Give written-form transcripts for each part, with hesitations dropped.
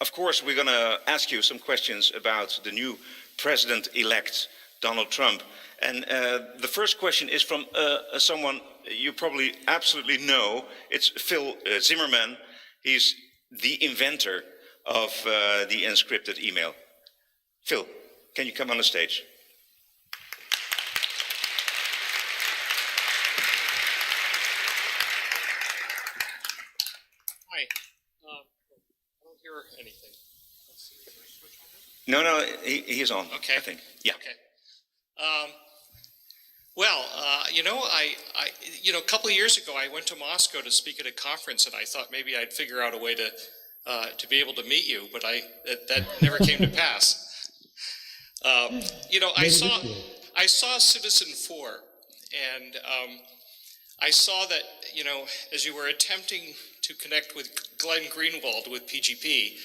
of course, we're going to ask you some questions about the new president-elect, Donald Trump. And the first question is from someone you probably absolutely know. It's Phil Zimmerman. He's the inventor of the encrypted email. Phil, can you come on the stage? Hi. I don't hear anything. Let's see. Can I switch on No, he's on. Okay. I think. Yeah. Okay. A couple of years ago, I went to Moscow to speak at a conference, and I thought maybe I'd figure out a way to be able to meet you, but that never came to pass. I saw Citizen 4, and I saw that, as you were attempting to connect with Glenn Greenwald with PGP,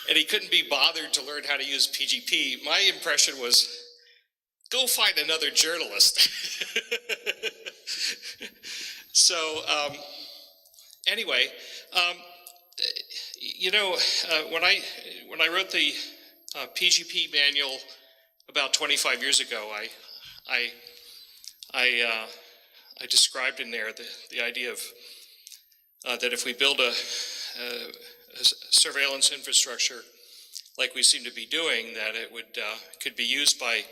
and he couldn't be bothered to learn how to use PGP, my impression was, go find another journalist. So, anyway, when I wrote the PGP manual about 25 years ago, I described in there the idea of that if we build a surveillance infrastructure like we seem to be doing, that it could be used by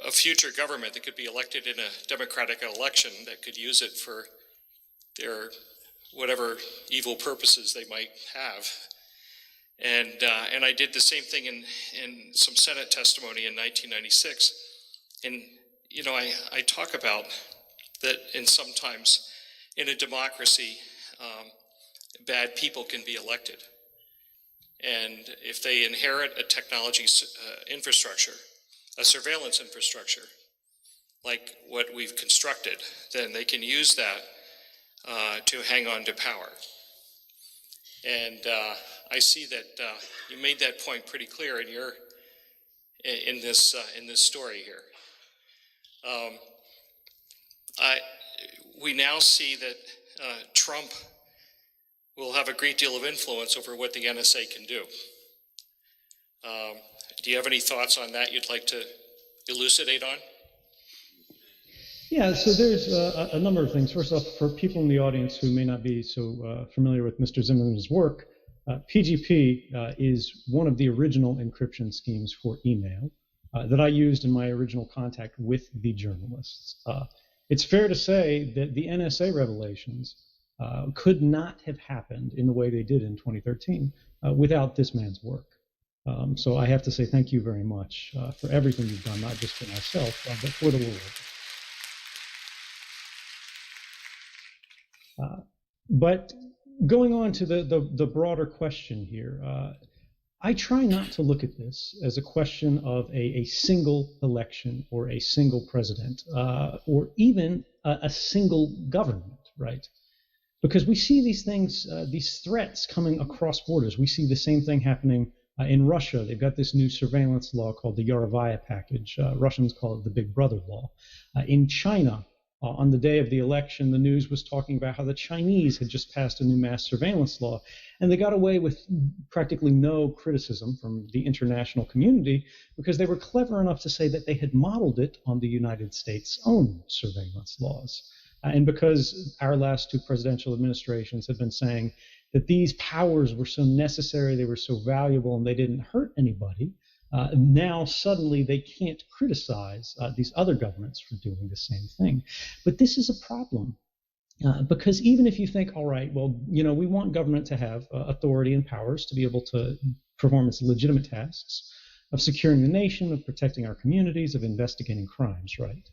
a future government that could be elected in a democratic election that could use it for their whatever evil purposes they might have. And I did the same thing in some Senate testimony in 1996. And, I talk about that sometimes in a democracy, bad people can be elected. And if they inherit a technology infrastructure, a surveillance infrastructure, like what we've constructed, then they can use that to hang on to power. And I see that you made that point pretty clear in this story here. We now see that Trump will have a great deal of influence over what the NSA can do. Do you have any thoughts on that you'd like to elucidate on? Yeah, so there's a number of things. First off, for people in the audience who may not be so familiar with Mr. Zimmerman's work, PGP is one of the original encryption schemes for email that I used in my original contact with the journalists. It's fair to say that the NSA revelations could not have happened in the way they did in 2013 without this man's work. So I have to say thank you very much for everything you've done, not just for myself, but for the world. But going on to the broader question here, I try not to look at this as a question of a single election or a single president or even a single government, right? Because we see these things, these threats coming across borders. We see the same thing happening in Russia. They've got this new surveillance law called the Yarovaya package. Russians call it the Big Brother law. In China, on the day of the election, the news was talking about how the Chinese had just passed a new mass surveillance law, and they got away with practically no criticism from the international community because they were clever enough to say that they had modeled it on the United States' own surveillance laws. And because our last two presidential administrations have been saying that these powers were so necessary, they were so valuable, and they didn't hurt anybody, now suddenly they can't criticize these other governments for doing the same thing. But this is a problem because even if you think, all right, well, we want government to have authority and powers to be able to perform its legitimate tasks of securing the nation, of protecting our communities, of investigating crimes, right?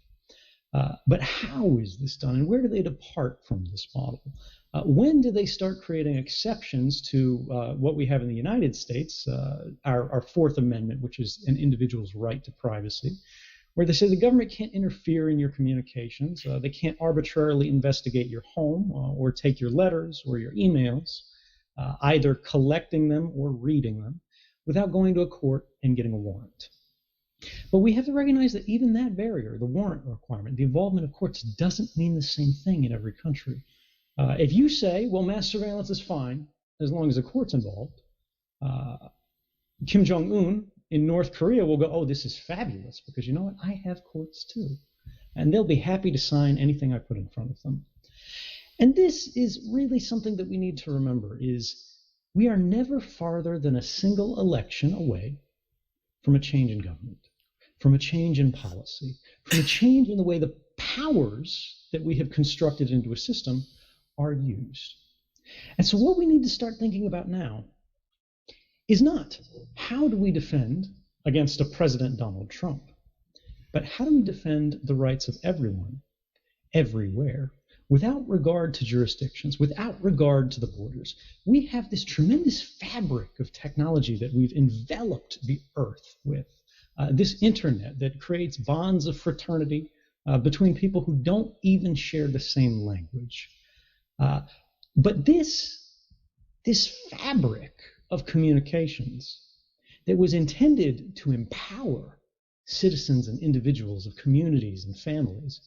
But how is this done, and where do they depart from this model? When do they start creating exceptions to what we have in the United States, our Fourth Amendment, which is an individual's right to privacy, where they say the government can't interfere in your communications, they can't arbitrarily investigate your home or take your letters or your emails, either collecting them or reading them, without going to a court and getting a warrant. But we have to recognize that even that barrier, the warrant requirement, the involvement of courts, doesn't mean the same thing in every country. If you say, well, mass surveillance is fine, as long as the court's involved. Kim Jong-un in North Korea will go, oh, this is fabulous, because you know what? I have courts too. And they'll be happy to sign anything I put in front of them. And this is really something that we need to remember, is we are never farther than a single election away from a change in government, from a change in policy, from a change in the way the powers that we have constructed into a system are used. And so what we need to start thinking about now is not how do we defend against a President Donald Trump, but how do we defend the rights of everyone, everywhere, without regard to jurisdictions, without regard to the borders. We have this tremendous fabric of technology that we've enveloped the earth with, this internet that creates bonds of fraternity between people who don't even share the same language. But this fabric of communications that was intended to empower citizens and individuals of communities and families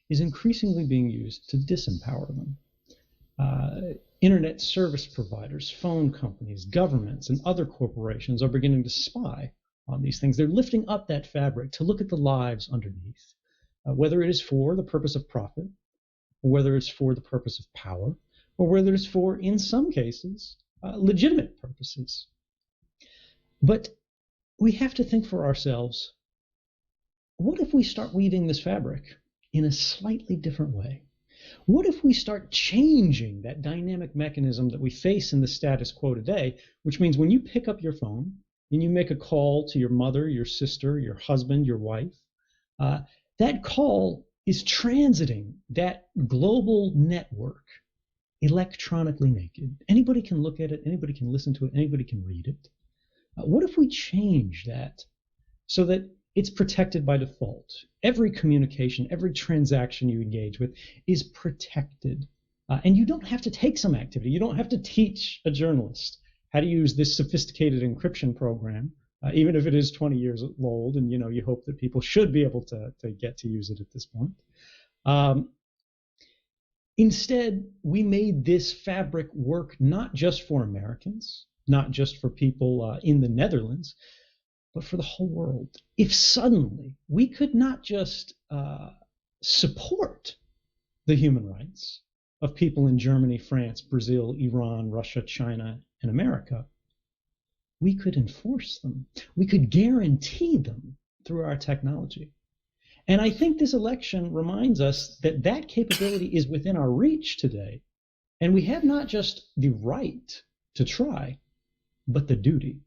is increasingly being used to disempower them. Internet service providers, phone companies, governments, and other corporations are beginning to spy on these things. They're lifting up that fabric to look at the lives underneath, whether it is for the purpose of profit, or whether it's for the purpose of power, or whether it's for, in some cases, legitimate purposes. But we have to think for ourselves, what if we start weaving this fabric in a slightly different way? What if we start changing that dynamic mechanism that we face in the status quo today, which means when you pick up your phone and you make a call to your mother, your sister, your husband, your wife, that call is transiting that global network electronically naked. Anybody can look at it, anybody can listen to it, anybody can read it. What if we change that so that it's protected by default? Every communication, every transaction you engage with is protected. And you don't have to take some activity. You don't have to teach a journalist how to use this sophisticated encryption program, even if it is 20 years old, and you hope that people should be able to get to use it at this point. Instead, we made this fabric work not just for Americans, not just for people in the Netherlands, but for the whole world. If suddenly we could not just support the human rights of people in Germany, France, Brazil, Iran, Russia, China, and America, we could enforce them. We could guarantee them through our technology. And I think this election reminds us that that capability is within our reach today. And we have not just the right to try, but the duty.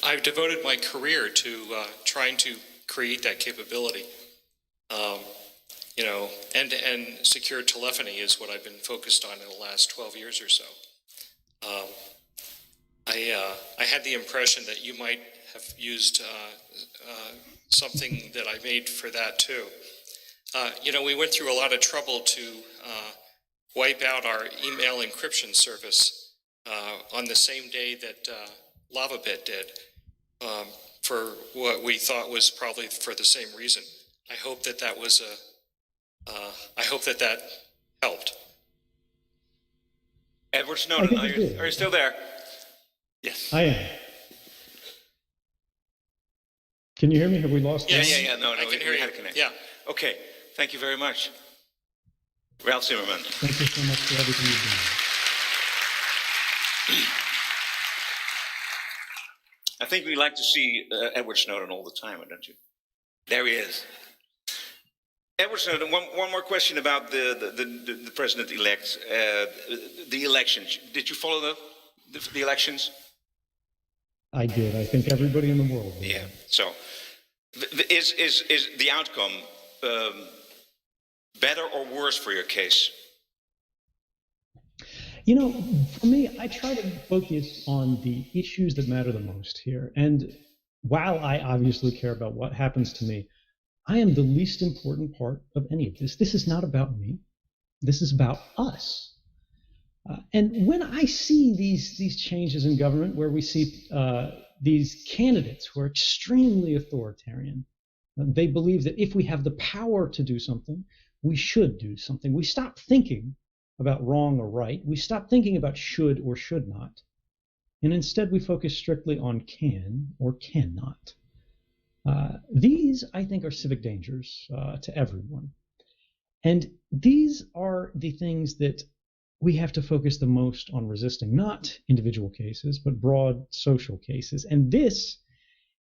I've devoted my career to trying to create that capability. End-to-end secure telephony is what I've been focused on in the last 12 years or so. I had the impression that you might have used something that I made for that too. We went through a lot of trouble to wipe out our email encryption service on the same day that LavaBit did, for what we thought was probably for the same reason. I hope that that helped. Edward Snowden, are you still there? Yes. I am. Can you hear me? Have we lost? Yes. Yeah. No, I can hear we you. had a connection. Yeah. Okay. Thank you very much, Ralph Zimmerman. Thank you so much for everything you've done. I think we like to see Edward Snowden all the time, don't you? There he is. Edward Snowden, one more question about the president-elect, the elections. Did you follow the elections? I did. I think everybody in the world did. Yeah. So, is the outcome better or worse for your case? For me, I try to focus on the issues that matter the most here. And while I obviously care about what happens to me, I am the least important part of any of this. This is not about me. This is about us. And when I see these changes in government, where we see these candidates who are extremely authoritarian, they believe that if we have the power to do something, we should do something. We stop thinking about wrong or right. We stop thinking about should or should not. And instead, we focus strictly on can or cannot. These, I think, are civic dangers to everyone. And these are the things that we have to focus the most on resisting, not individual cases, but broad social cases. And this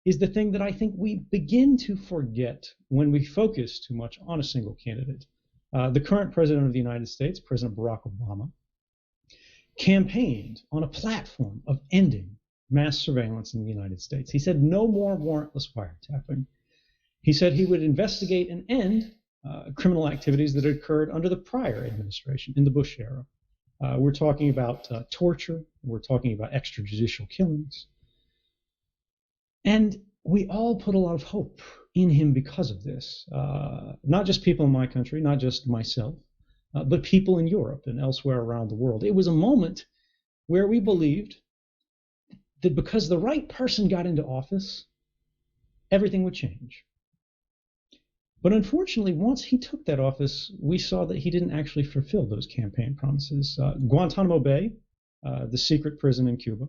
is the thing that I think we begin to forget when we focus too much on a single candidate. The current president of the United States, President Barack Obama, campaigned on a platform of ending mass surveillance in the United States. He said no more warrantless wiretapping. He said he would investigate and end criminal activities that had occurred under the prior administration in the Bush era. We're talking about torture. We're talking about extrajudicial killings. And we all put a lot of hope in him because of this. Not just people in my country, not just myself, but people in Europe and elsewhere around the world. It was a moment where we believed that because the right person got into office, everything would change. But unfortunately, once he took that office, we saw that he didn't actually fulfill those campaign promises. Guantanamo Bay, the secret prison in Cuba,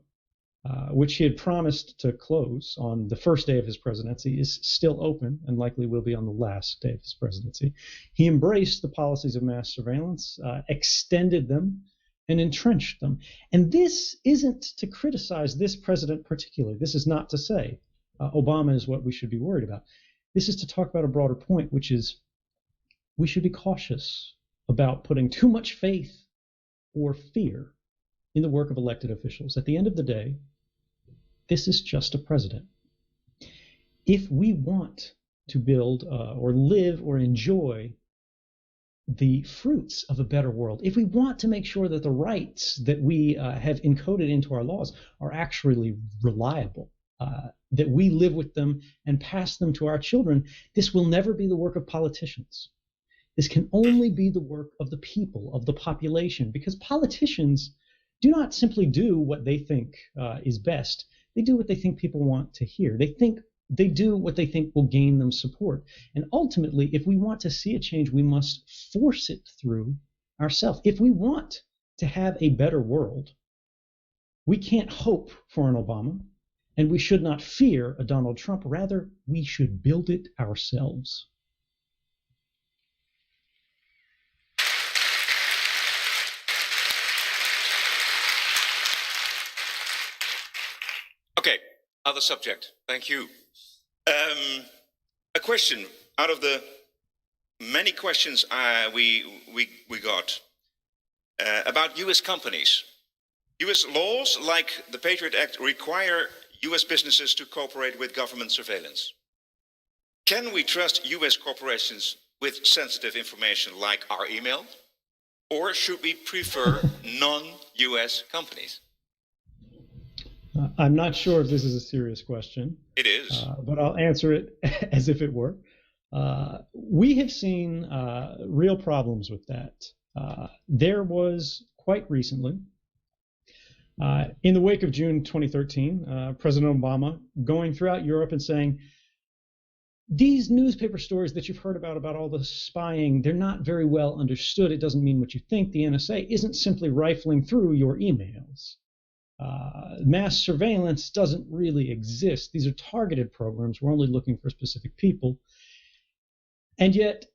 which he had promised to close on the first day of his presidency, is still open and likely will be on the last day of his presidency. He embraced the policies of mass surveillance, extended them, and entrenched them. And this isn't to criticize this president particularly. This is not to say Obama is what we should be worried about. This is to talk about a broader point, which is we should be cautious about putting too much faith or fear in the work of elected officials. At the end of the day, this is just a president. If we want to build or live or enjoy the fruits of a better world, if we want to make sure that the rights that we have encoded into our laws are actually reliable, that we live with them and pass them to our children, this will never be the work of politicians. This can only be the work of the people, of the population, because politicians do not simply do what they think is best. They do what they think people want to hear. They do what they think will gain them support. And ultimately, if we want to see a change, we must force it through ourselves. If we want to have a better world, we can't hope for an Obama, and we should not fear a Donald Trump. Rather, we should build it ourselves. Okay, other subject. Thank you. A question out of the many questions we got about U.S. companies. U.S. laws like the Patriot Act require U.S. businesses to cooperate with government surveillance. Can we trust U.S. corporations with sensitive information like our email? Or should we prefer non-U.S. companies? I'm not sure if this is a serious question. It is. But I'll answer it as if it were. We have seen real problems with that. There was quite recently, in the wake of June 2013, President Obama going throughout Europe and saying, these newspaper stories that you've heard about all the spying, they're not very well understood. It doesn't mean what you think. The NSA isn't simply rifling through your emails. Mass surveillance doesn't really exist. These are targeted programs. We're only looking for specific people. And yet,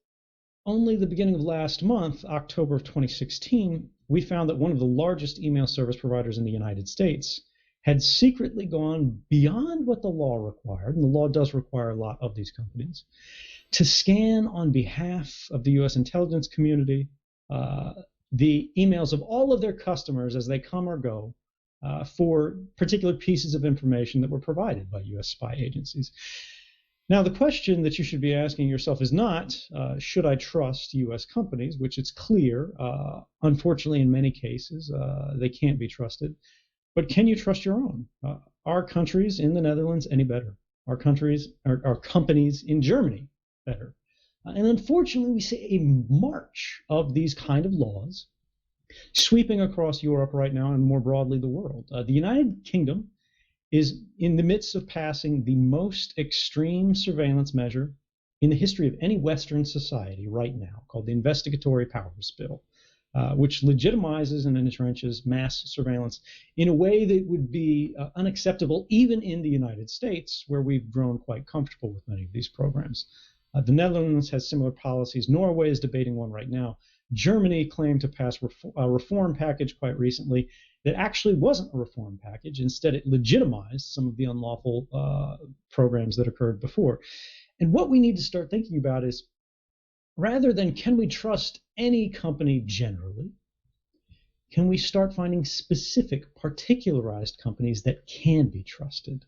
only the beginning of last month, October of 2016, we found that one of the largest email service providers in the United States had secretly gone beyond what the law required, and the law does require a lot of these companies, to scan on behalf of the U.S. intelligence community the emails of all of their customers as they come or go for particular pieces of information that were provided by U.S. spy agencies. Now, the question that you should be asking yourself is not, should I trust U.S. companies, which it's clear, unfortunately, in many cases, they can't be trusted, but can you trust your own? Are countries in the Netherlands any better? Are companies in Germany better? And unfortunately, we see a march of these kind of laws sweeping across Europe right now and more broadly the world. The United Kingdom is in the midst of passing the most extreme surveillance measure in the history of any Western society right now, called the Investigatory Powers Bill. which legitimizes and entrenches mass surveillance in a way that would be unacceptable even in the United States, where we've grown quite comfortable with many of these programs. The Netherlands has similar policies. Norway is debating one right now. Germany claimed to pass a reform package quite recently that actually wasn't a reform package. Instead, it legitimized some of the unlawful programs that occurred before. And what we need to start thinking about is, rather than can we trust any company generally, can we start finding specific, particularized companies that can be trusted?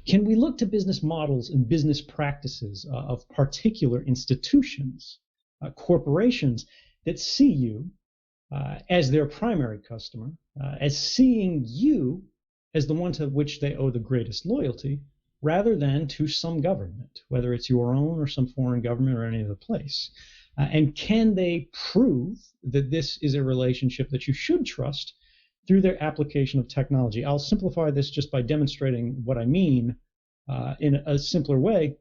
Can we look to business models and business practices of particular institutions, corporations that see you as their primary customer, as seeing you as the one to which they owe the greatest loyalty, rather than to some government, whether it's your own or some foreign government or any other place? And can they prove that this is a relationship that you should trust through their application of technology? I'll simplify this just by demonstrating what I mean in a simpler way.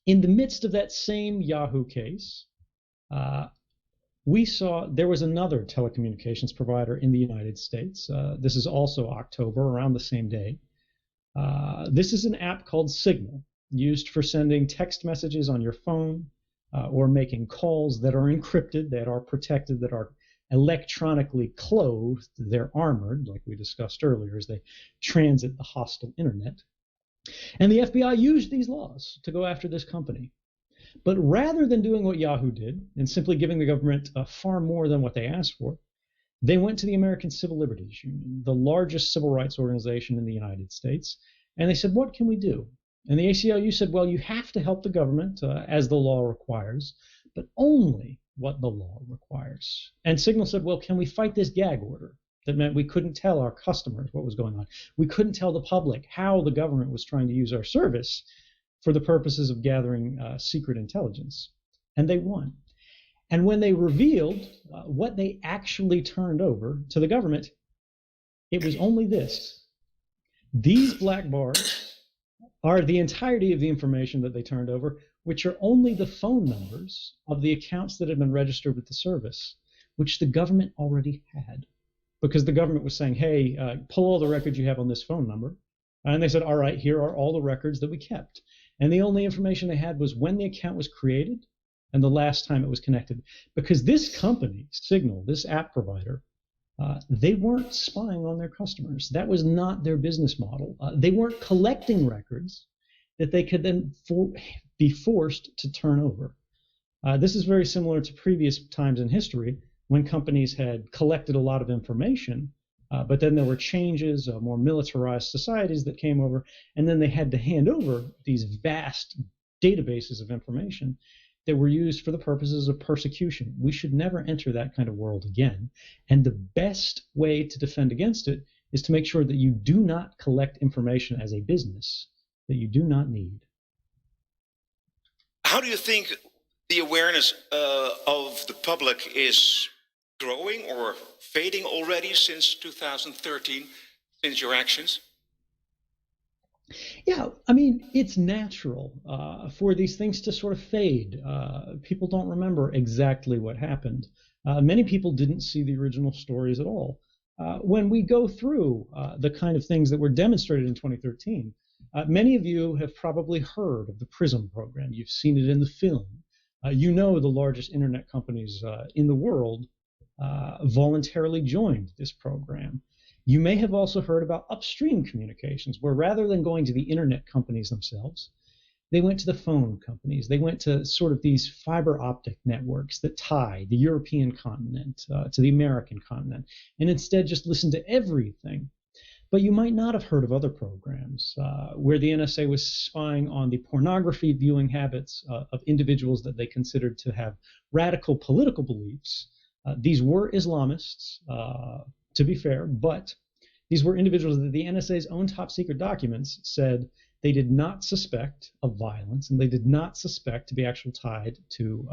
In the midst of that same Yahoo case, we saw there was another telecommunications provider in the United States. This is also October, around the same day. This is an app called Signal, used for sending text messages on your phone or making calls that are encrypted, that are protected, that are electronically clothed. They're armored, like we discussed earlier, as they transit the hostile internet. And the FBI used these laws to go after this company. But rather than doing what Yahoo did and simply giving the government far more than what they asked for, they went to the American Civil Liberties Union, the largest civil rights organization in the United States, and they said, what can we do? And the ACLU said, well, you have to help the government as the law requires, but only what the law requires. And Signal said, well, can we fight this gag order? That meant we couldn't tell our customers what was going on. We couldn't tell the public how the government was trying to use our service for the purposes of gathering secret intelligence. And they won. And when they revealed what they actually turned over to the government, it was only this. These black bars are the entirety of the information that they turned over, which are only the phone numbers of the accounts that had been registered with the service, which the government already had. Because the government was saying, hey, pull all the records you have on this phone number. And they said, all right, here are all the records that we kept. And the only information they had was when the account was created and the last time it was connected. Because this company, Signal, this app provider, they weren't spying on their customers. That was not their business model. They weren't collecting records that they could then be forced to turn over. This is very similar to previous times in history when companies had collected a lot of information, but then there were changes, more militarized societies that came over, and then they had to hand over these vast databases of information that were used for the purposes of persecution. We should never enter that kind of world again. And the best way to defend against it is to make sure that you do not collect information as a business that you do not need. How do you think the awareness of the public is growing or fading already since 2013, since your actions? Yeah, I mean, it's natural for these things to sort of fade. People don't remember exactly what happened. Many people didn't see the original stories at all. When we go through the kind of things that were demonstrated in 2013, many of you have probably heard of the PRISM program. You've seen it in the film. You know the largest internet companies in the world voluntarily joined this program. You may have also heard about upstream communications, where rather than going to the internet companies themselves, they went to the phone companies. They went to sort of these fiber optic networks that tie the European continent to the American continent, and instead just listened to everything. But you might not have heard of other programs where the NSA was spying on the pornography viewing habits of individuals that they considered to have radical political beliefs. These were Islamists, to be fair, but these were individuals that the NSA's own top secret documents said they did not suspect of violence, and they did not suspect to be actually tied to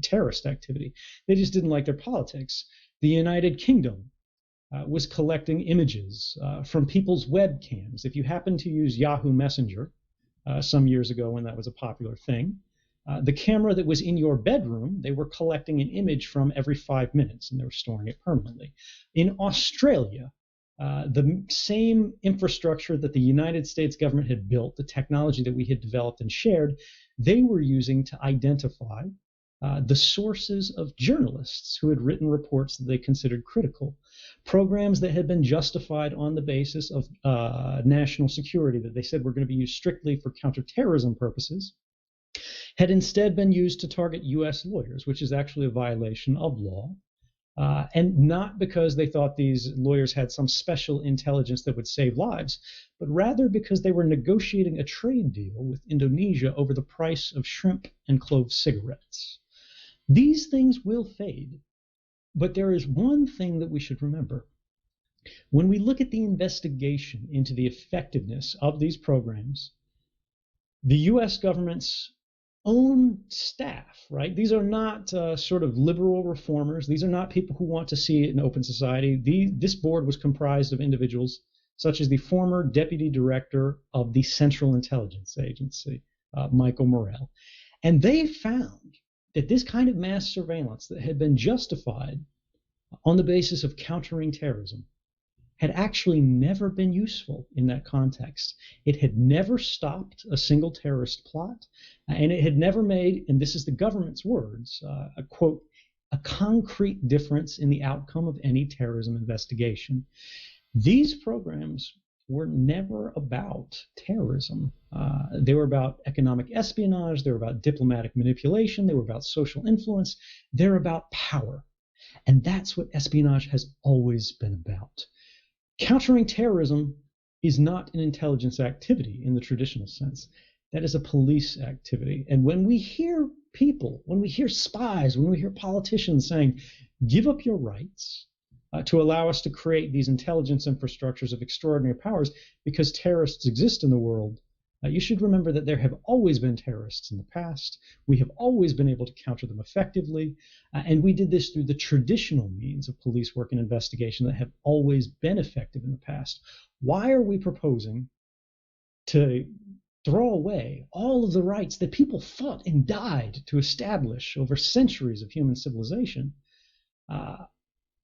terrorist activity. They just didn't like their politics. The United Kingdom was collecting images from people's webcams. If you happen to use Yahoo Messenger some years ago when that was a popular thing, The camera that was in your bedroom, they were collecting an image from every 5 minutes, and they were storing it permanently. In Australia, the same infrastructure that the United States government had built, the technology that we had developed and shared, they were using to identify the sources of journalists who had written reports that they considered critical, programs that had been justified on the basis of national security, that they said were going to be used strictly for counterterrorism purposes, had instead been used to target U.S. lawyers, which is actually a violation of law. And not because they thought these lawyers had some special intelligence that would save lives, but rather because they were negotiating a trade deal with Indonesia over the price of shrimp and clove cigarettes. These things will fade, but there is one thing that we should remember. When we look at the investigation into the effectiveness of these programs, the U.S. government's own staff, right? These are not sort of liberal reformers. These are not people who want to see an open society. This board was comprised of individuals such as the former deputy director of the Central Intelligence Agency, Michael Morrell. And they found that this kind of mass surveillance that had been justified on the basis of countering terrorism had actually never been useful in that context. It had never stopped a single terrorist plot, and it had never made, and this is the government's words, a quote, a concrete difference in the outcome of any terrorism investigation. These programs were never about terrorism. They were about economic espionage, they were about diplomatic manipulation, they were about social influence, they're about power. And that's what espionage has always been about. Countering terrorism is not an intelligence activity in the traditional sense. That is a police activity. And when we hear people, when we hear spies, when we hear politicians saying, give up your rights to allow us to create these intelligence infrastructures of extraordinary powers because terrorists exist in the world, you should remember that there have always been terrorists in the past. We have always been able to counter them effectively. And we did this through the traditional means of police work and investigation that have always been effective in the past. Why are we proposing to throw away all of the rights that people fought and died to establish over centuries of human civilization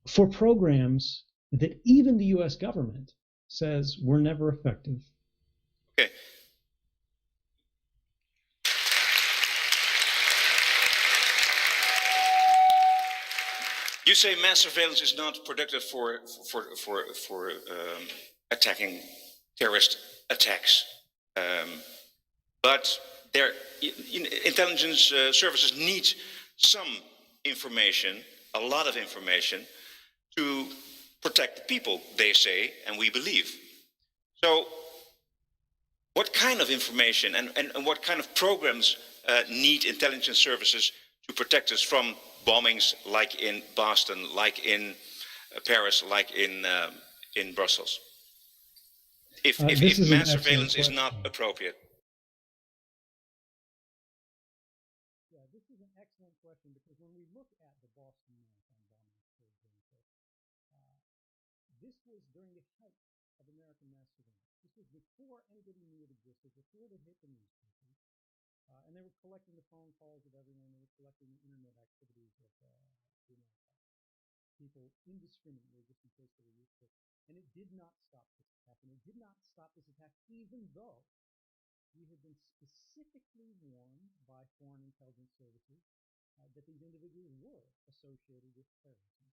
for programs that even the US government says were never effective? Okay. You say mass surveillance is not productive for attacking terrorist attacks, but intelligence services need some information, a lot of information, to protect the people, they say, and we believe. So, what kind of information and what kind of programs need intelligence services to protect us from bombings like in Boston, like in Paris, like in Brussels? If mass surveillance is not appropriate. Yeah, this is an excellent question because when we look at the Boston Marathon bombings, for example, this was during the height of American mass surveillance. This was before anybody knew it existed, before they hit the newspapers. And they were collecting the phone calls of everyone. They were collecting the internet activities of people indiscriminately, just in case they were used to it. And it did not stop this attack. And it did not stop this attack even though we had been specifically warned by foreign intelligence services that these individuals were associated with terrorism.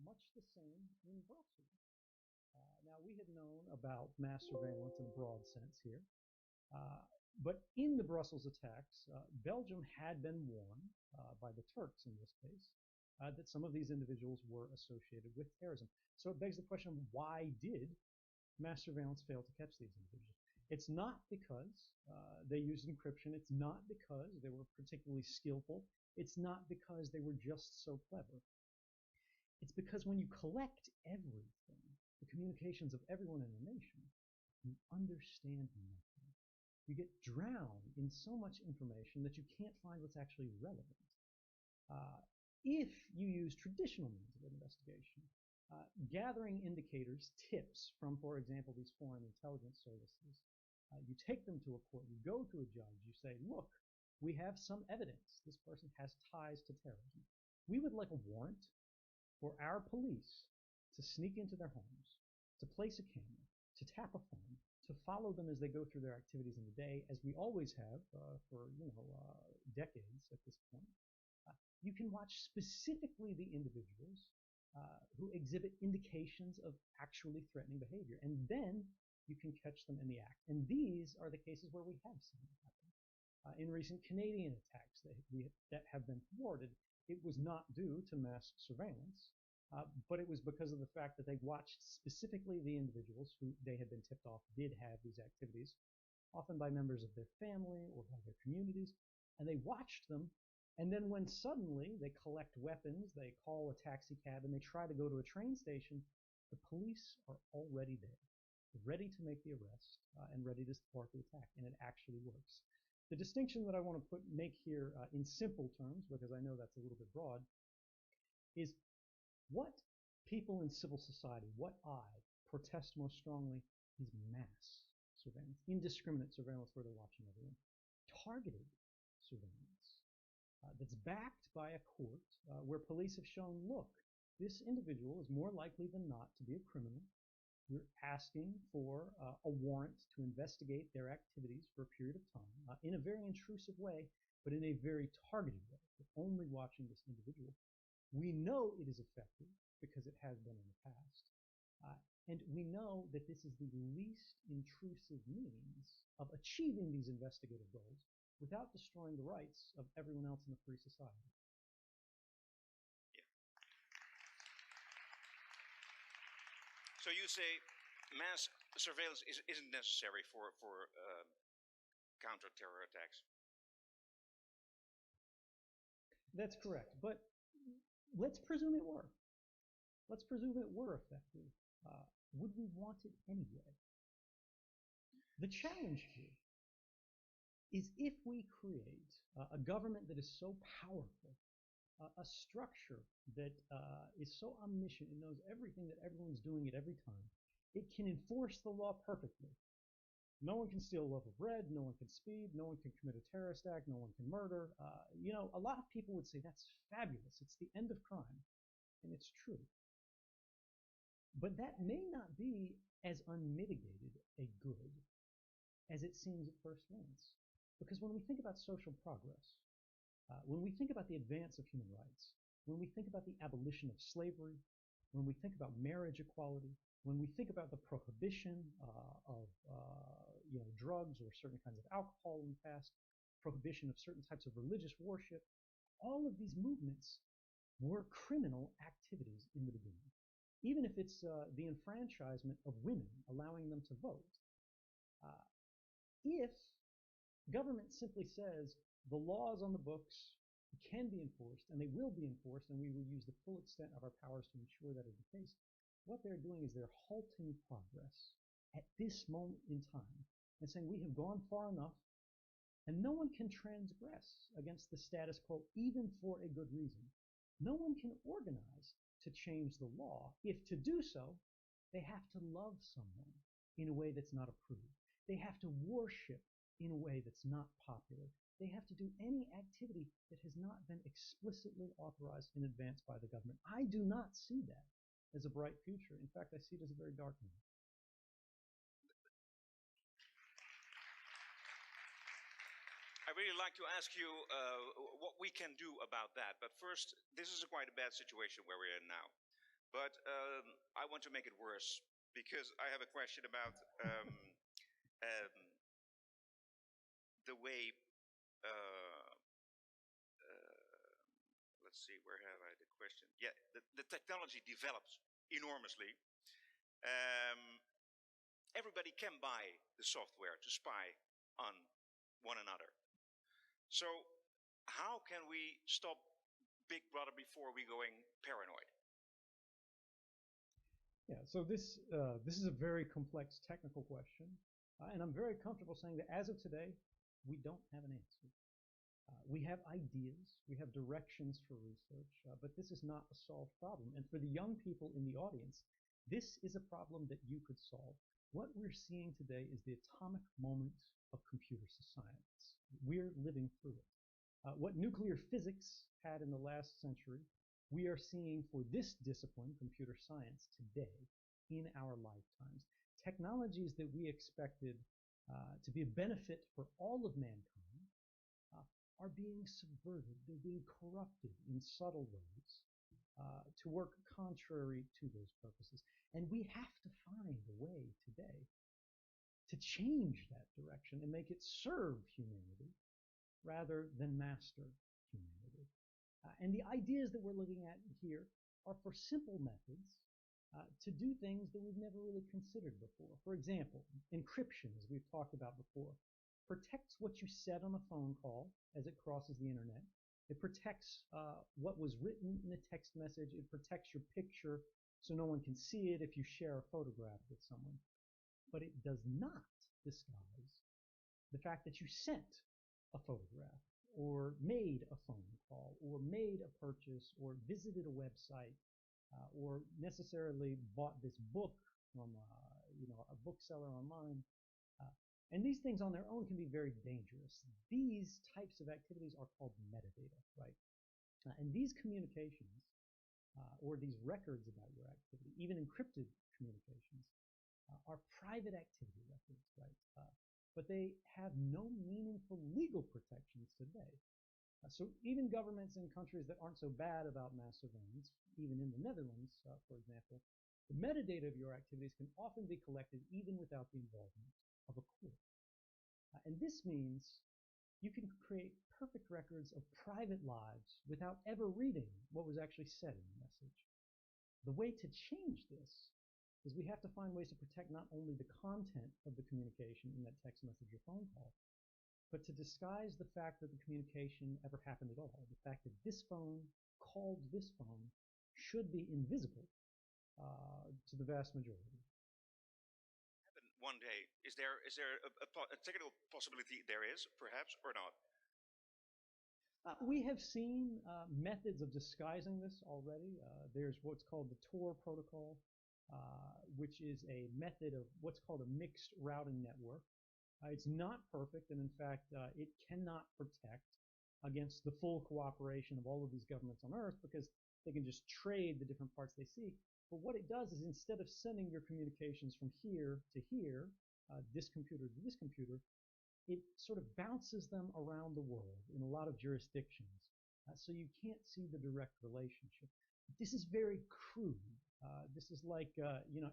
Much the same in Brussels. Now, we had known about mass surveillance in a broad sense here. But in the Brussels attacks, Belgium had been warned by the Turks in this case that some of these individuals were associated with terrorism. So it begs the question, why did mass surveillance fail to catch these individuals? It's not because they used encryption. It's not because they were particularly skillful. It's not because they were just so clever. It's because when you collect everything, the communications of everyone in a nation, you understand nothing. You get drowned in so much information that you can't find what's actually relevant. If you use traditional means of investigation, gathering indicators, tips from, for example, these foreign intelligence services, you take them to a court, you go to a judge, you say, look, we have some evidence this person has ties to terrorism. We would like a warrant for our police to sneak into their homes, to place a camera, to tap a phone, to follow them as they go through their activities in the day, as we always have for decades at this point. You can watch specifically the individuals who exhibit indications of actually threatening behavior, and then you can catch them in the act. And these are the cases where we have seen it happen. In recent Canadian attacks that have been thwarted, it was not due to mass surveillance, but it was because of the fact that they watched specifically the individuals who they had been tipped off did have these activities, often by members of their family or by their communities, and they watched them. And then when suddenly they collect weapons, they call a taxi cab, and they try to go to a train station, the police are already there, ready to make the arrest and ready to thwart the attack, and it actually works. The distinction that I want to make here in simple terms, because I know that's a little bit broad, is what people in civil society, what I protest most strongly, is mass surveillance, indiscriminate surveillance where they're watching everyone, targeted surveillance that's backed by a court where police have shown, look, this individual is more likely than not to be a criminal. We're asking for a warrant to investigate their activities for a period of time in a very intrusive way, but in a very targeted way. We're only watching this individual. We know it is effective because it has been in the past. And we know that this is the least intrusive means of achieving these investigative goals without destroying the rights of everyone else in the free society. Yeah. So you say mass surveillance isn't necessary for counter-terror attacks? That's correct, but let's presume it were. Let's presume it were effective. Would we want it anyway? The challenge here is if we create a government that is so powerful, a structure that is so omniscient, it knows everything that everyone's doing at every time, it can enforce the law perfectly. No one can steal a loaf of bread, no one can speed, no one can commit a terrorist act, no one can murder. A lot of people would say that's fabulous, it's the end of crime, and it's true. But that may not be as unmitigated a good as it seems at first glance. Because when we think about social progress, when we think about the advance of human rights, when we think about the abolition of slavery, when we think about marriage equality, when we think about the prohibition of drugs or certain kinds of alcohol in the past, prohibition of certain types of religious worship, all of these movements were criminal activities in the beginning. Even if it's the enfranchisement of women, allowing them to vote. If government simply says the laws on the books can be enforced, and they will be enforced, and we will use the full extent of our powers to ensure that is the case, what they're doing is they're halting progress at this moment in time and saying we have gone far enough, and no one can transgress against the status quo, even for a good reason. No one can organize to change the law. If to do so, they have to love someone in a way that's not approved. They have to worship in a way that's not popular. They have to do any activity that has not been explicitly authorized in advance by the government. I do not see that as a bright future. In fact, I see it as a very dark one. I really like to ask you what we can do about that. But first, this is quite a bad situation where we're in now. But I want to make it worse because I have a question about the way, let's see, where have I the question? Yeah, the technology develops enormously. Everybody can buy the software to spy on one another. So how can we stop Big Brother before we going paranoid? Yeah, so this is a very complex technical question, and I'm very comfortable saying that as of today, we don't have an answer. We have ideas, we have directions for research, but this is not a solved problem. And for the young people in the audience, this is a problem that you could solve. What we're seeing today is the atomic moment of computer science. We're living through it. What nuclear physics had in the last century, we are seeing for this discipline, computer science, today in our lifetimes. Technologies that we expected to be a benefit for all of mankind are being subverted. They're being corrupted in subtle ways to work contrary to those purposes. And we have to find a way today to change that direction and make it serve humanity rather than master humanity. And the ideas that we're looking at here are for simple methods to do things that we've never really considered before. For example, encryption, as we've talked about before, protects what you said on a phone call as it crosses the internet. It protects what was written in a text message. It protects your picture so no one can see it if you share a photograph with someone. But it does not disguise the fact that you sent a photograph or made a phone call or made a purchase or visited a website or necessarily bought this book from a bookseller online. And these things on their own can be very dangerous. These types of activities are called metadata, right? And these communications or these records about your activity, even encrypted communications, are private activity records, right? But they have no meaningful legal protections today. So even governments in countries that aren't so bad about mass surveillance, even in the Netherlands, for example, the metadata of your activities can often be collected even without the involvement of a court. And this means you can create perfect records of private lives without ever reading what was actually said in the message. The way to change this is we have to find ways to protect not only the content of the communication in that text message or phone call, but to disguise the fact that the communication ever happened at all. The fact that this phone called this phone should be invisible to the vast majority. One day, is there a technical possibility there is, perhaps, or not? We have seen methods of disguising this already. There's what's called the Tor protocol, which is a method of what's called a mixed routing network. It's not perfect, and in fact, it cannot protect against the full cooperation of all of these governments on Earth because they can just trade the different parts they see. But what it does is instead of sending your communications from here to here, this computer to this computer, it sort of bounces them around the world in a lot of jurisdictions. So you can't see the direct relationship. This is very crude. This is like,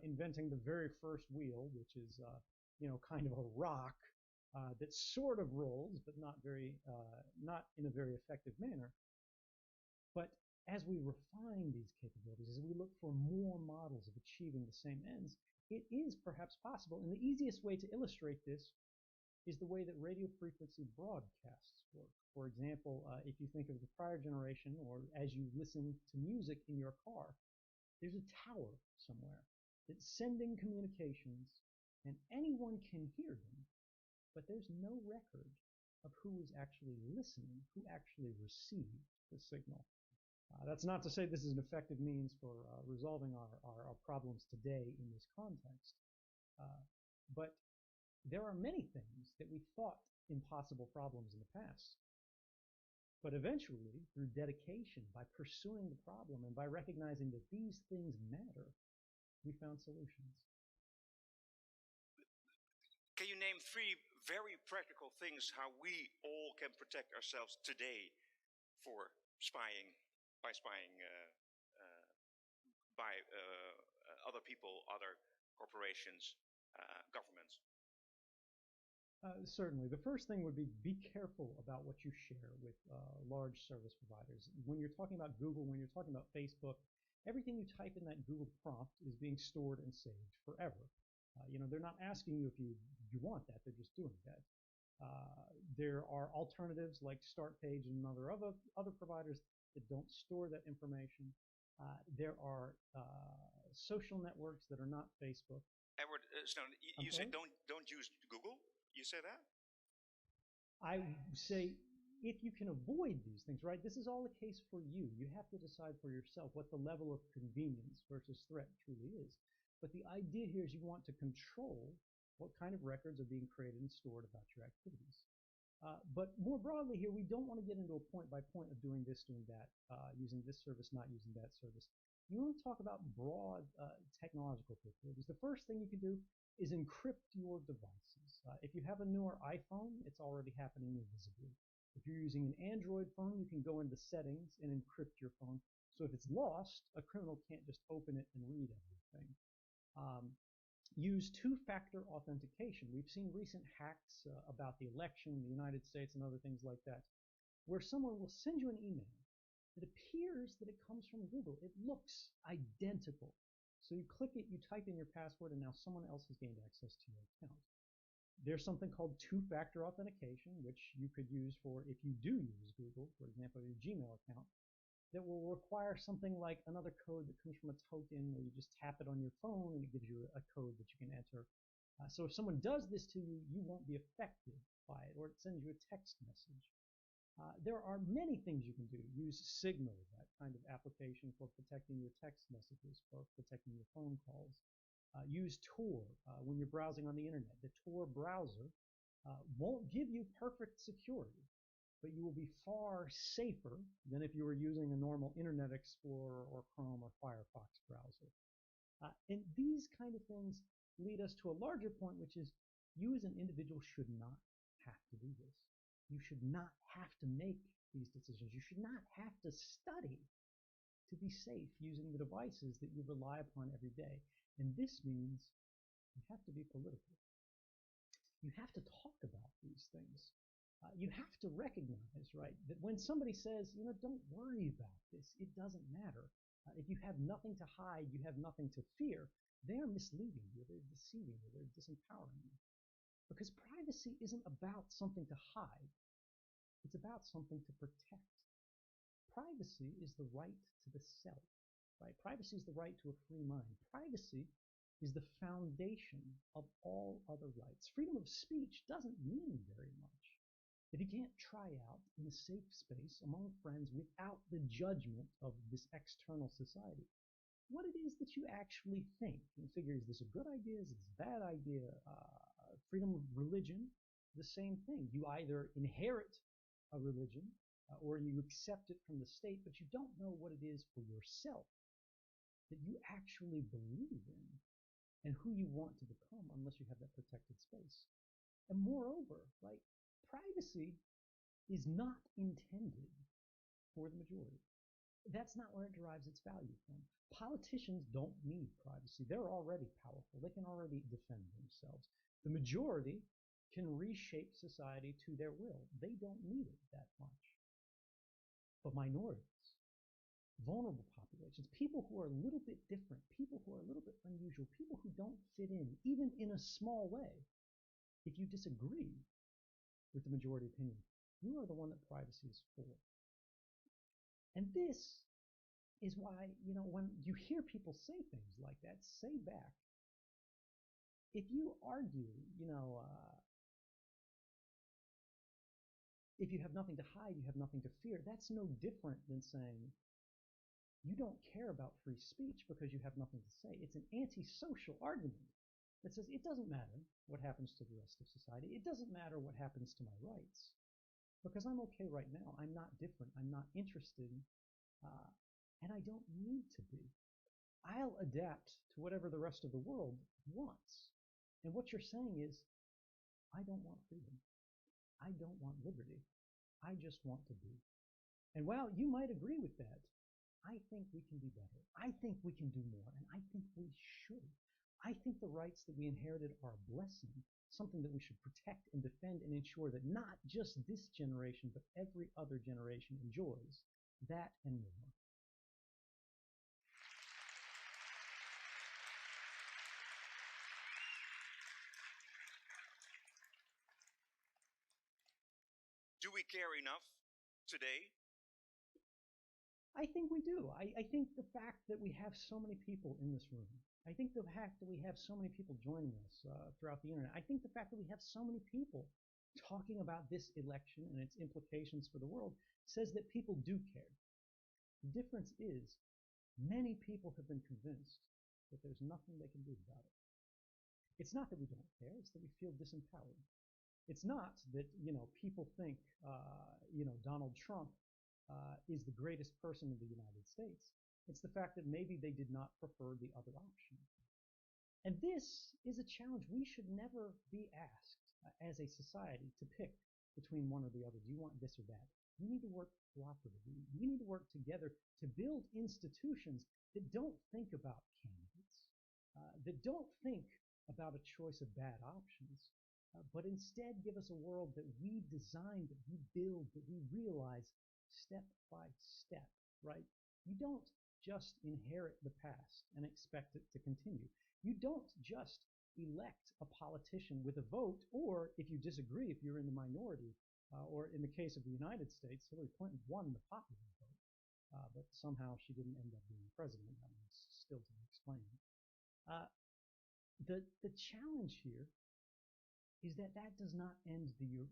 inventing the very first wheel, which is, kind of a rock that sort of rolls, but not in a very effective manner. But as we refine these capabilities, as we look for more models of achieving the same ends, it is perhaps possible. And the easiest way to illustrate this is the way that radio frequency broadcasts work. For example, if you think of the prior generation, or as you listen to music in your car, there's a tower somewhere that's sending communications, and anyone can hear them, but there's no record of who is actually listening, who actually received the signal. That's not to say this is an effective means for resolving our problems today in this context, but there are many things that we thought impossible problems in the past. But eventually, through dedication, by pursuing the problem, and by recognizing that these things matter, we found solutions. Can you name 3 very practical things how we all can protect ourselves today for spying, by other people, other corporations, governments? Certainly. The first thing would be careful about what you share with large service providers. When you're talking about Google, when you're talking about Facebook, everything you type in that Google prompt is being stored and saved forever. They're not asking you if you want that, they're just doing that. There are alternatives like StartPage and other providers that don't store that information. There are social networks that are not Facebook. Edward Snowden, you say don't use Google? You say that? I say if you can avoid these things, right? This is all a case for you. You have to decide for yourself what the level of convenience versus threat truly is. But the idea here is you want to control What kind of records are being created and stored about your activities? But more broadly here, we don't want to get into a point by point of doing this, doing that, using this service, not using that service. You want to talk about broad technological capabilities. The first thing you can do is encrypt your devices. If you have a newer iPhone, it's already happening invisibly. If you're using an Android phone, you can go into settings and encrypt your phone. So if it's lost, a criminal can't just open it and read everything. Use two-factor authentication. We've seen recent hacks about the election in the United States and other things like that, where someone will send you an email. It appears that it comes from Google. It looks identical. So you click it, you type in your password, and now someone else has gained access to your account. There's something called two-factor authentication, which you could use for if you do use Google, for example, your Gmail account, that will require something like another code that comes from a token where you just tap it on your phone and it gives you a code that you can enter. So if someone does this to you, you won't be affected by it, or it sends you a text message. There are many things you can do. Use Signal, that kind of application for protecting your text messages, for protecting your phone calls. Use Tor when you're browsing on the internet. The Tor browser won't give you perfect security, but you will be far safer than if you were using a normal Internet Explorer or Chrome or Firefox browser. And these kind of things lead us to a larger point, which is you as an individual should not have to do this. You should not have to make these decisions. You should not have to study to be safe using the devices that you rely upon every day. And this means you have to be political. You have to talk about these things. You have to recognize, right, that when somebody says, don't worry about this, it doesn't matter. If you have nothing to hide, you have nothing to fear, they're misleading you, they're deceiving you, they're disempowering you. Because privacy isn't about something to hide. It's about something to protect. Privacy is the right to the self, right? Privacy is the right to a free mind. Privacy is the foundation of all other rights. Freedom of speech doesn't mean very much if you can't try out in a safe space among friends without the judgment of this external society what it is that you actually think and figure, is this a good idea, is this a bad idea? Freedom of religion, the same thing. You either inherit a religion or you accept it from the state, but you don't know what it is for yourself that you actually believe in and who you want to become unless you have that protected space. And moreover, right, privacy is not intended for the majority. That's not where it derives its value from. Politicians don't need privacy. They're already powerful. They can already defend themselves. The majority can reshape society to their will. They don't need it that much. But minorities, vulnerable populations, people who are a little bit different, people who are a little bit unusual, people who don't fit in, even in a small way, if you disagree with the majority opinion, you are the one that privacy is for. And this is why, when you hear people say things like that, say back. If you argue, if you have nothing to hide, you have nothing to fear, that's no different than saying you don't care about free speech because you have nothing to say. It's an antisocial argument that says it doesn't matter what happens to the rest of society. It doesn't matter what happens to my rights because I'm okay right now. I'm not different. I'm not interested. And I don't need to be. I'll adapt to whatever the rest of the world wants. And what you're saying is, I don't want freedom. I don't want liberty. I just want to be. And while you might agree with that, I think we can be better. I think we can do more, and I think we should. I think the rights that we inherited are a blessing, something that we should protect and defend and ensure that not just this generation, but every other generation enjoys. That and more. Do we care enough today? I think we do. I think the fact that we have so many people in this room, I think the fact that we have so many people joining us throughout the internet, I think the fact that we have so many people talking about this election and its implications for the world says that people do care. The difference is many people have been convinced that there's nothing they can do about it. It's not that we don't care, it's that we feel disempowered. It's not that, people think, Donald Trump is the greatest person in the United States. It's the fact that maybe they did not prefer the other option. And this is a challenge. We should never be asked as a society to pick between one or the other. Do you want this or that? We need to work cooperatively. We need to work together to build institutions that don't think about candidates, that don't think about a choice of bad options, but instead give us a world that we design, that we build, that we realize step by step, right? You don't just inherit the past and expect it to continue. You don't just elect a politician with a vote, or if you disagree, if you're in the minority, or in the case of the United States, Hillary Clinton won the popular vote, but somehow she didn't end up being president. That one's still to be explained. The challenge here is that that does not end the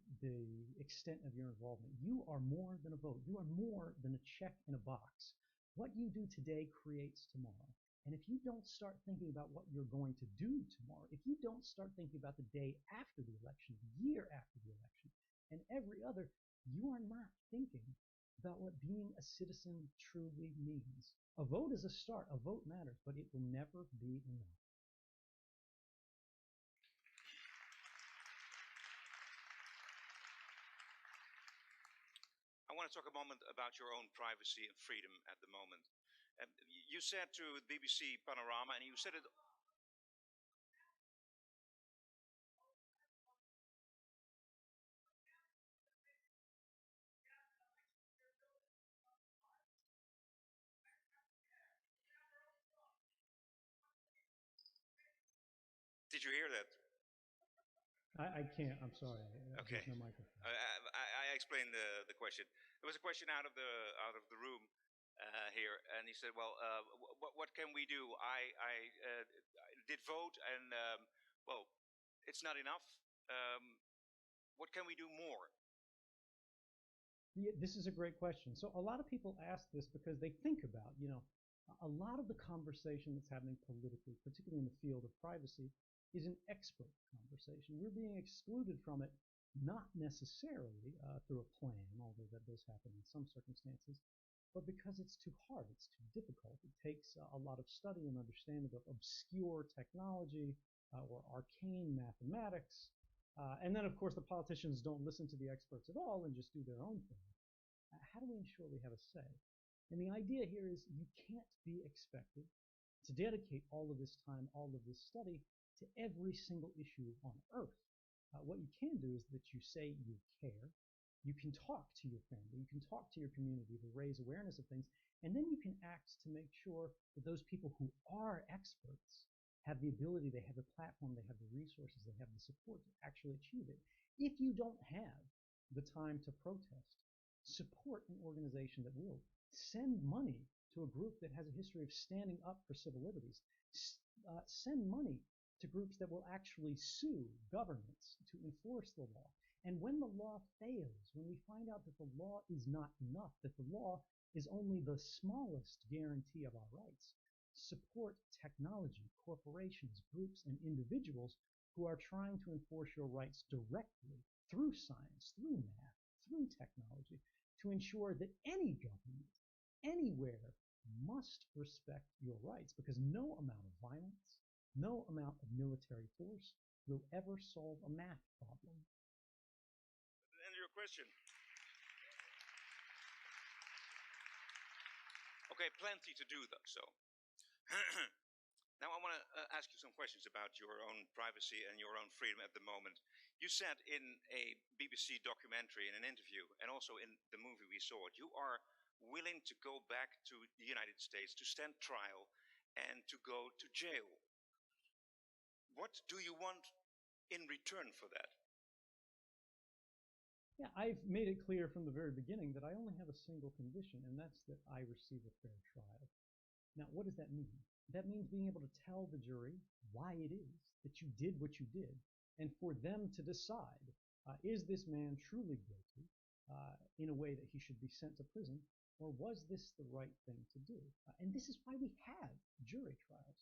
extent of your involvement. You are more than a vote. You are more than a check in a box. What you do today creates tomorrow. And if you don't start thinking about what you're going to do tomorrow, if you don't start thinking about the day after the election, the year after the election, and every other, you are not thinking about what being a citizen truly means. A vote is a start. A vote matters, but it will never be enough. I want to talk a moment about your own privacy and freedom at the moment. You said to BBC Panorama, and you said it. Did you hear that? I can't. I'm sorry. Okay. There's no microphone. I explained the question. There was a question out of the room here, and he said, "Well, what can we do? I did vote, and well, it's not enough. What can we do more?" Yeah, this is a great question. So a lot of people ask this because they think about, a lot of the conversation that's happening politically, particularly in the field of privacy, is an expert conversation. We're being excluded from it, not necessarily through a plan, although that does happen in some circumstances, but because it's too hard, it's too difficult. It takes a lot of study and understanding of obscure technology or arcane mathematics. And then, of course, the politicians don't listen to the experts at all and just do their own thing. How do we ensure we have a say? And the idea here is you can't be expected to dedicate all of this time, all of this study to every single issue on Earth. What you can do is that you say you care. You can talk to your family. You can talk to your community to raise awareness of things. And then you can act to make sure that those people who are experts have the ability, they have the platform, they have the resources, they have the support to actually achieve it. If you don't have the time to protest, support an organization that will. Send money to a group that has a history of standing up for civil liberties. Send money to groups that will actually sue governments to enforce the law. And when the law fails, when we find out that the law is not enough, that the law is only the smallest guarantee of our rights, support technology, corporations, groups, and individuals who are trying to enforce your rights directly through science, through math, through technology, to ensure that any government, anywhere, must respect your rights, because no amount of violence, no amount of military force will ever solve a math problem. And your question. Okay, plenty to do though, so. Now I want to ask you some questions about your own privacy and your own freedom at the moment. You said in a BBC documentary, in an interview, and also in the movie we saw it, you are willing to go back to the United States to stand trial and to go to jail. What do you want in return for that? Yeah, I've made it clear from the very beginning that I only have a single condition, and that's that I receive a fair trial. Now, what does that mean? That means being able to tell the jury why it is that you did what you did, and for them to decide, is this man truly guilty in a way that he should be sent to prison, or was this the right thing to do? And this is why we have jury trials.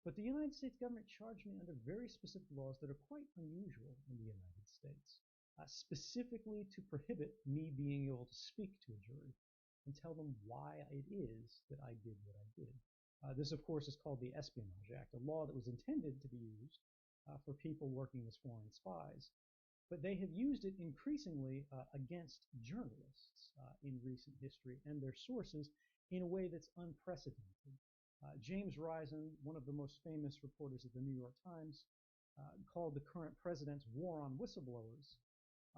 But the United States government charged me under very specific laws that are quite unusual in the United States, specifically to prohibit me being able to speak to a jury and tell them why it is that I did what I did. This, of course, is called the Espionage Act, a law that was intended to be used for people working as foreign spies. But they have used it increasingly against journalists in recent history and their sources in a way that's unprecedented. James Risen, one of the most famous reporters at the New York Times, called the current president's war on whistleblowers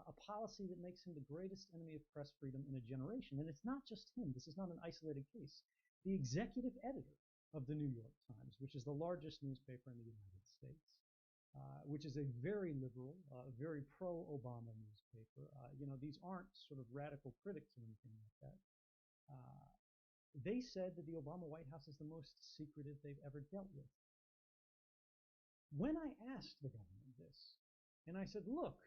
a policy that makes him the greatest enemy of press freedom in a generation. And it's not just him. This is not an isolated case. The executive editor of the New York Times, which is the largest newspaper in the United States, which is a very liberal, very pro-Obama newspaper. These aren't sort of radical critics or anything like that. They said that the Obama White House is the most secretive they've ever dealt with. When I asked the government this, and I said, look,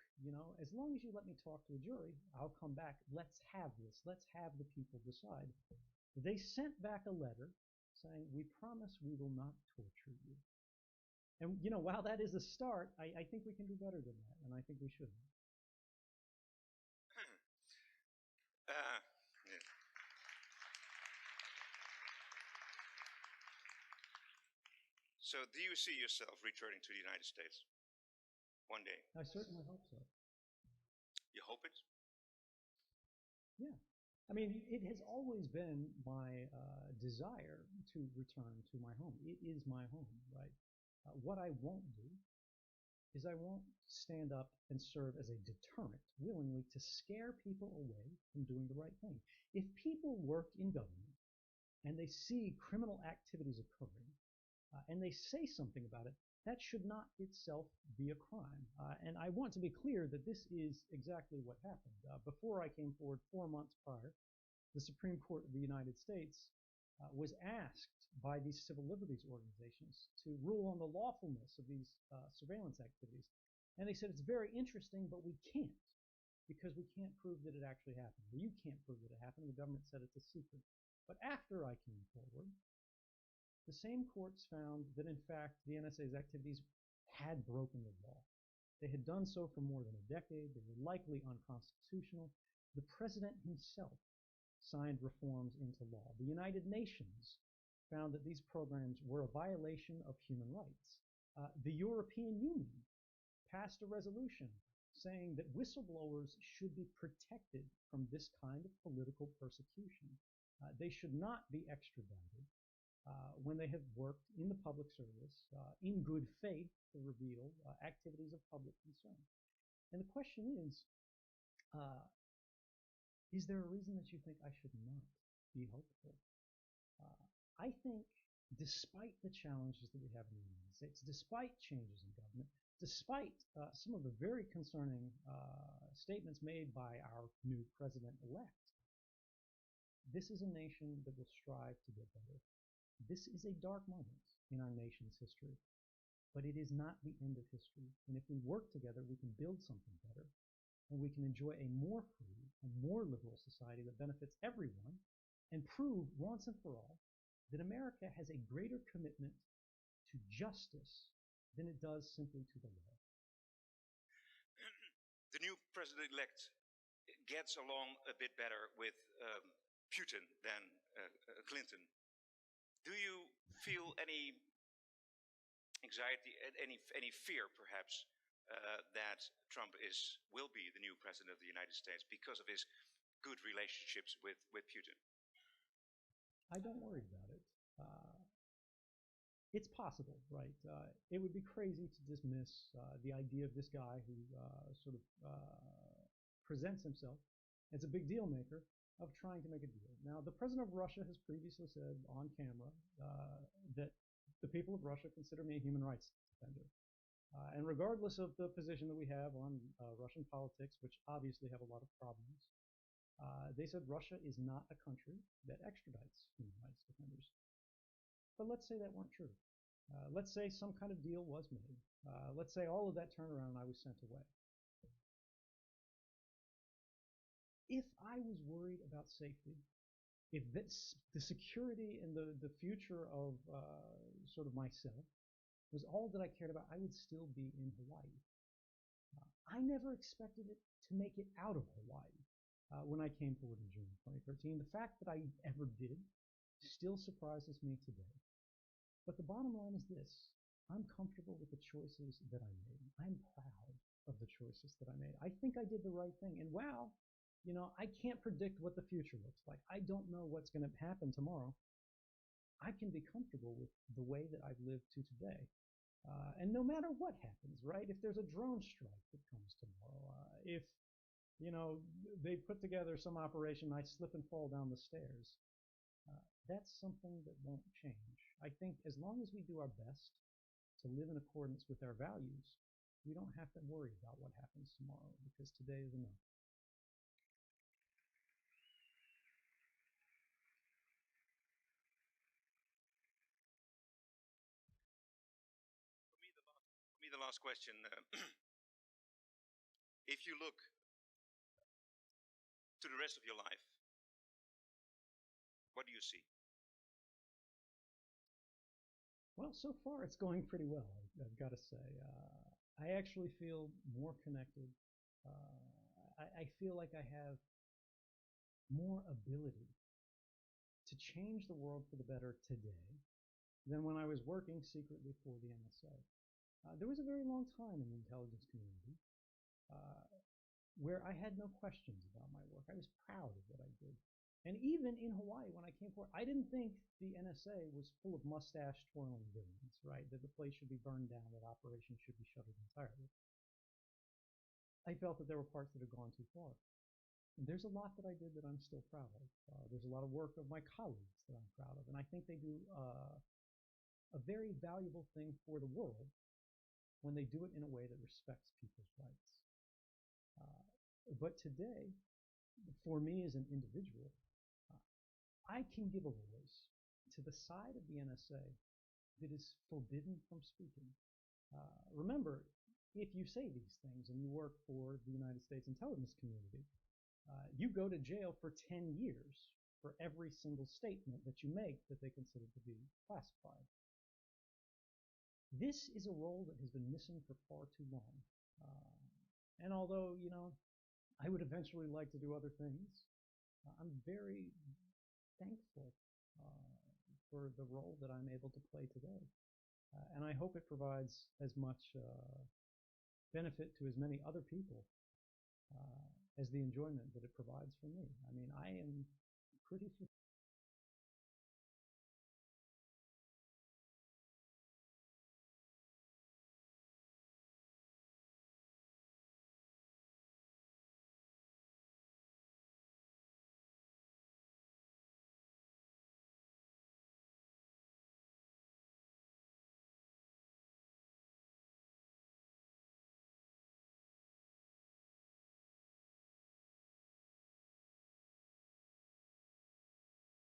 as long as you let me talk to a jury, I'll come back. Let's have this. Let's have the people decide. They sent back a letter saying, we promise we will not torture you. And, while that is a start, I think we can do better than that, and I think we should. Yeah. So do you see yourself returning to the United States one day? I certainly hope so. You hope it? Yeah. I mean, it has always been my desire to return to my home. It is my home, right? What I won't do is I won't stand up and serve as a deterrent willingly to scare people away from doing the right thing. If people work in government and they see criminal activities occurring and they say something about it, that should not itself be a crime. And I want to be clear that this is exactly what happened. Before I came forward 4 months prior, the Supreme Court of the United States was asked by these civil liberties organizations to rule on the lawfulness of these surveillance activities. And they said, it's very interesting, but we can't, because we can't prove that it actually happened. Well, you can't prove that it happened. The government said it's a secret. But after I came forward, the same courts found that, in fact, the NSA's activities had broken the law. They had done so for more than a decade. They were likely unconstitutional. The president himself signed reforms into law. The United Nations found that these programs were a violation of human rights. The European Union passed a resolution saying that whistleblowers should be protected from this kind of political persecution. They should not be extradited when they have worked in the public service in good faith to reveal activities of public concern. And the question is there a reason that you think I should not be hopeful? I think despite the challenges that we have in the United States, despite changes in government, despite some of the very concerning statements made by our new president-elect, this is a nation that will strive to get better. This is a dark moment in our nation's history, but it is not the end of history. And if we work together, we can build something better, and we can enjoy a more free and more liberal society that benefits everyone, and prove once and for all that America has a greater commitment to justice than it does simply to the law. The new president-elect gets along a bit better with Putin than Clinton. Do you feel any anxiety, any fear, perhaps, that Trump will be the new president of the United States because of his good relationships with Putin? I don't worry about it. It's possible, right? It would be crazy to dismiss the idea of this guy who sort of presents himself as a big deal maker of trying to make a deal. Now, the president of Russia has previously said on camera that the people of Russia consider me a human rights defender. And regardless of the position that we have on Russian politics, which obviously have a lot of problems, they said Russia is not a country that extradites human rights defenders. But let's say that weren't true. Let's say some kind of deal was made. Let's say all of that turned around and I was sent away. If I was worried about safety, if the security and the future of sort of myself was all that I cared about, I would still be in Hawaii. I never expected it to make it out of Hawaii when I came forward in June 2013. The fact that I ever did still surprises me today. But the bottom line is this: I'm comfortable with the choices that I made. I'm proud of the choices that I made. I think I did the right thing. And wow, I can't predict what the future looks like. I don't know what's going to happen tomorrow. I can be comfortable with the way that I've lived to today. And no matter what happens, right? If there's a drone strike that comes tomorrow, if, they put together some operation, I slip and fall down the stairs, that's something that won't change. I think as long as we do our best to live in accordance with our values, we don't have to worry about what happens tomorrow, because today is enough. For me, the last question. If you look to the rest of your life, what do you see? Well, so far it's going pretty well, I've got to say. I actually feel more connected. I feel like I have more ability to change the world for the better today than when I was working secretly for the NSA. There was a very long time in the intelligence community where I had no questions about my work. I was proud of what I did. And even in Hawaii, when I came forward, I didn't think the NSA was full of mustache-twirling villains, right? That the place should be burned down, that operations should be shuttered entirely. I felt that there were parts that had gone too far. And there's a lot that I did that I'm still proud of. There's a lot of work of my colleagues that I'm proud of, and I think they do a very valuable thing for the world when they do it in a way that respects people's rights. But today, for me as an individual, I can give a voice to the side of the NSA that is forbidden from speaking. Remember, if you say these things and you work for the United States intelligence community, you go to jail for 10 years for every single statement that you make that they consider to be classified. This is a role that has been missing for far too long. And although, I would eventually like to do other things, I'm very thankful for the role that I'm able to play today. And I hope it provides as much benefit to as many other people as the enjoyment that it provides for me. I mean, I am pretty